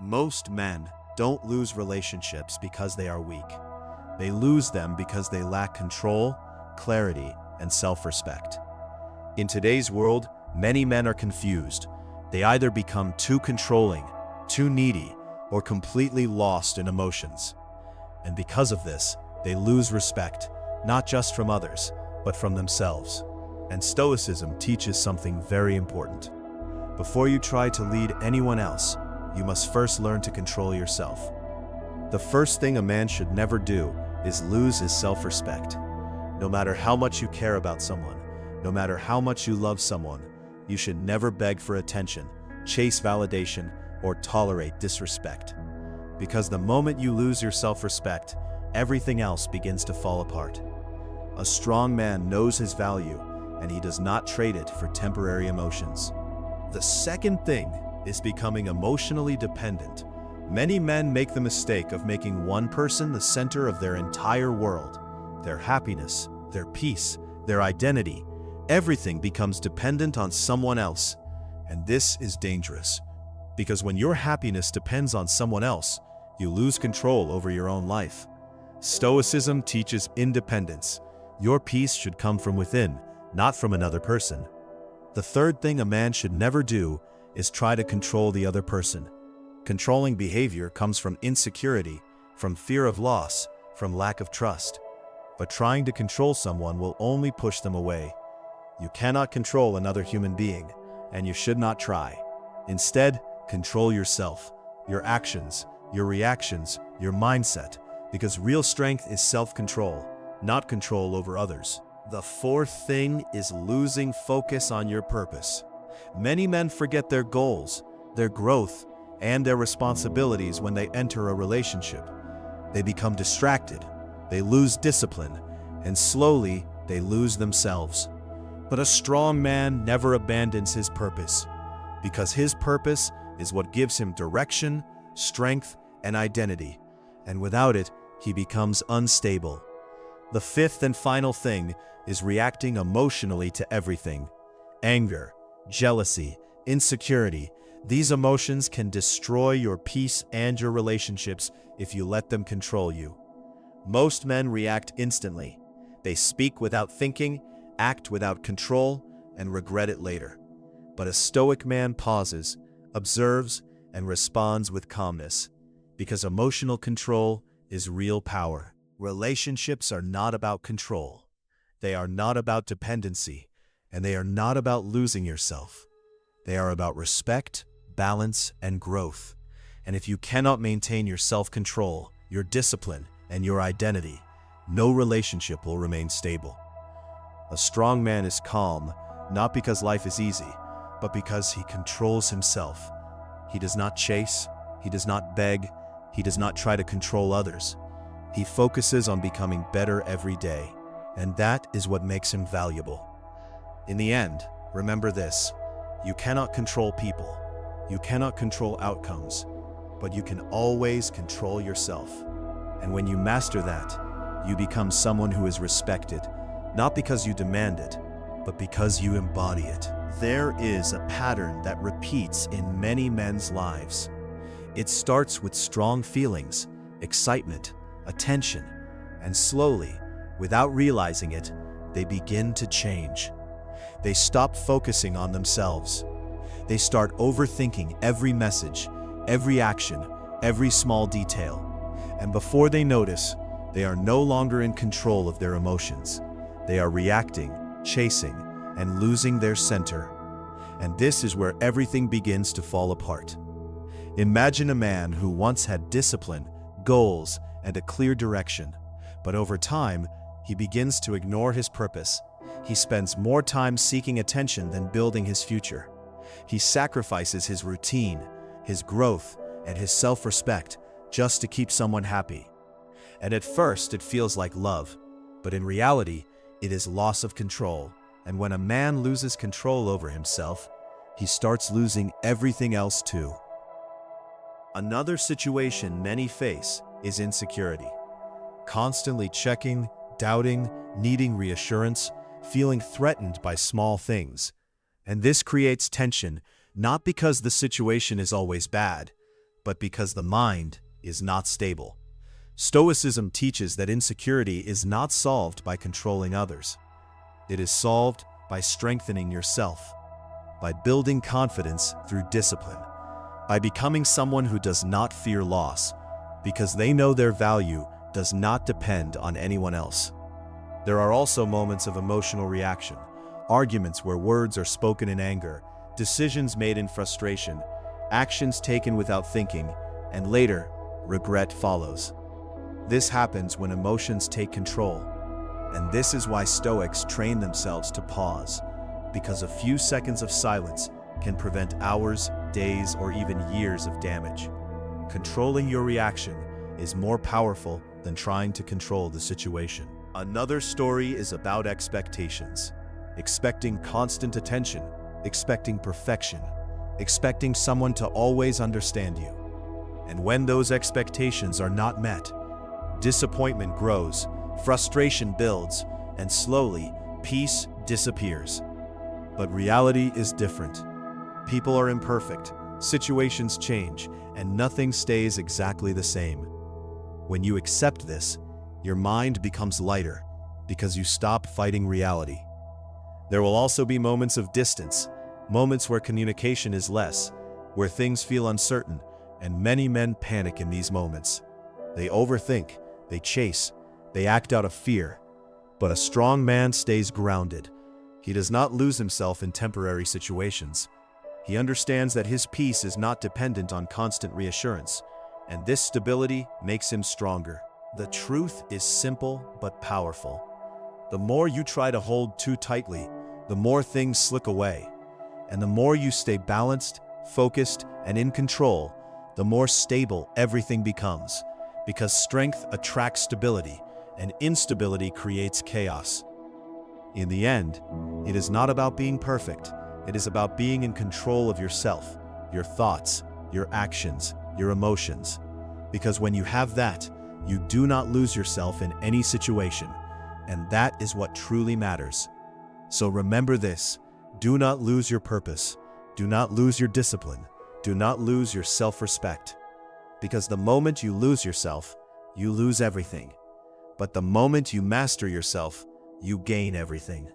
Most men don't lose relationships because they are weak. They lose them because they lack control, clarity, and self-respect. In today's world, many men are confused. They either become too controlling, too needy, or completely lost in emotions. And because of this, they lose respect, not just from others, but from themselves. And Stoicism teaches something very important. Before you try to lead anyone else, you must first learn to control yourself. The first thing a man should never do is lose his self-respect. No matter how much you care about someone, no matter how much you love someone, you should never beg for attention, chase validation, or tolerate disrespect. Because the moment you lose your self-respect, everything else begins to fall apart. A strong man knows his value, and he does not trade it for temporary emotions. The second thing is becoming emotionally dependent. Many men make the mistake of making one person the center of their entire world. Their happiness, their peace, their identity, everything becomes dependent on someone else. And this is dangerous, because when your happiness depends on someone else, you lose control over your own life. Stoicism teaches independence. Your peace should come from within, not from another person. The third thing a man should never do is try to control the other person. Controlling behavior comes from insecurity, from fear of loss, from lack of trust. But trying to control someone will only push them away. You cannot control another human being, and you should not try. Instead, control yourself, your actions, your reactions, your mindset, because real strength is self-control, not control over others. The fourth thing is losing focus on your purpose. Many men forget their goals, their growth, and their responsibilities when they enter a relationship. They become distracted, they lose discipline, and slowly they lose themselves. But a strong man never abandons his purpose, because his purpose is what gives him direction, strength, and identity, and without it, he becomes unstable. The fifth and final thing is reacting emotionally to everything. Anger, jealousy, insecurity, these emotions can destroy your peace and your relationships if you let them control you. Most men react instantly. They speak without thinking, act without control, and regret it later. But a stoic man pauses, observes, and responds with calmness, because emotional control is real power. Relationships are not about control. They are not about dependency, and they are not about losing yourself. They are about respect, balance, and growth. And if you cannot maintain your self-control, your discipline, and your identity, no relationship will remain stable. A strong man is calm, not because life is easy, but because he controls himself. He does not chase, he does not beg, he does not try to control others. He focuses on becoming better every day, and that is what makes him valuable. In the end, remember this: you cannot control people, you cannot control outcomes, but you can always control yourself. And when you master that, you become someone who is respected, not because you demand it, but because you embody it. There is a pattern that repeats in many men's lives. It starts with strong feelings, excitement, attention, and slowly, without realizing it, they begin to change. They stop focusing on themselves. They start overthinking every message, every action, every small detail. And before they notice, they are no longer in control of their emotions. They are reacting, chasing, and losing their center. And this is where everything begins to fall apart. Imagine a man who once had discipline, goals, and a clear direction, but over time, he begins to ignore his purpose. He spends more time seeking attention than building his future. He sacrifices his routine, his growth, and his self-respect just to keep someone happy. And at first, it feels like love, but in reality, it is loss of control. And when a man loses control over himself, he starts losing everything else too. Another situation many face is insecurity. Constantly checking, doubting, needing reassurance, feeling threatened by small things. And this creates tension, not because the situation is always bad, but because the mind is not stable. Stoicism teaches that insecurity is not solved by controlling others. It is solved by strengthening yourself, by building confidence through discipline, by becoming someone who does not fear loss, because they know their value does not depend on anyone else. There are also moments of emotional reaction, arguments where words are spoken in anger, decisions made in frustration, actions taken without thinking, and later, regret follows. This happens when emotions take control, and this is why Stoics train themselves to pause, because a few seconds of silence can prevent hours, days, or even years of damage. Controlling your reaction is more powerful than trying to control the situation. Another story is about expectations. Expecting constant attention, expecting perfection, expecting someone to always understand you. And when those expectations are not met, disappointment grows, frustration builds, and slowly, peace disappears. But reality is different. People are imperfect, situations change, and nothing stays exactly the same. When you accept this, your mind becomes lighter because you stop fighting reality. There will also be moments of distance, moments where communication is less, where things feel uncertain, and many men panic in these moments. They overthink, they chase, they act out of fear. But a strong man stays grounded. He does not lose himself in temporary situations. He understands that his peace is not dependent on constant reassurance, and this stability makes him stronger. The truth is simple but powerful. The more you try to hold too tightly, the more things slip away. And the more you stay balanced, focused, and in control, the more stable everything becomes. Because strength attracts stability, and instability creates chaos. In the end, it is not about being perfect. It is about being in control of yourself, your thoughts, your actions, your emotions. Because when you have that, you do not lose yourself in any situation, and that is what truly matters. So remember this: do not lose your purpose, do not lose your discipline, do not lose your self-respect. Because the moment you lose yourself, you lose everything. But the moment you master yourself, you gain everything.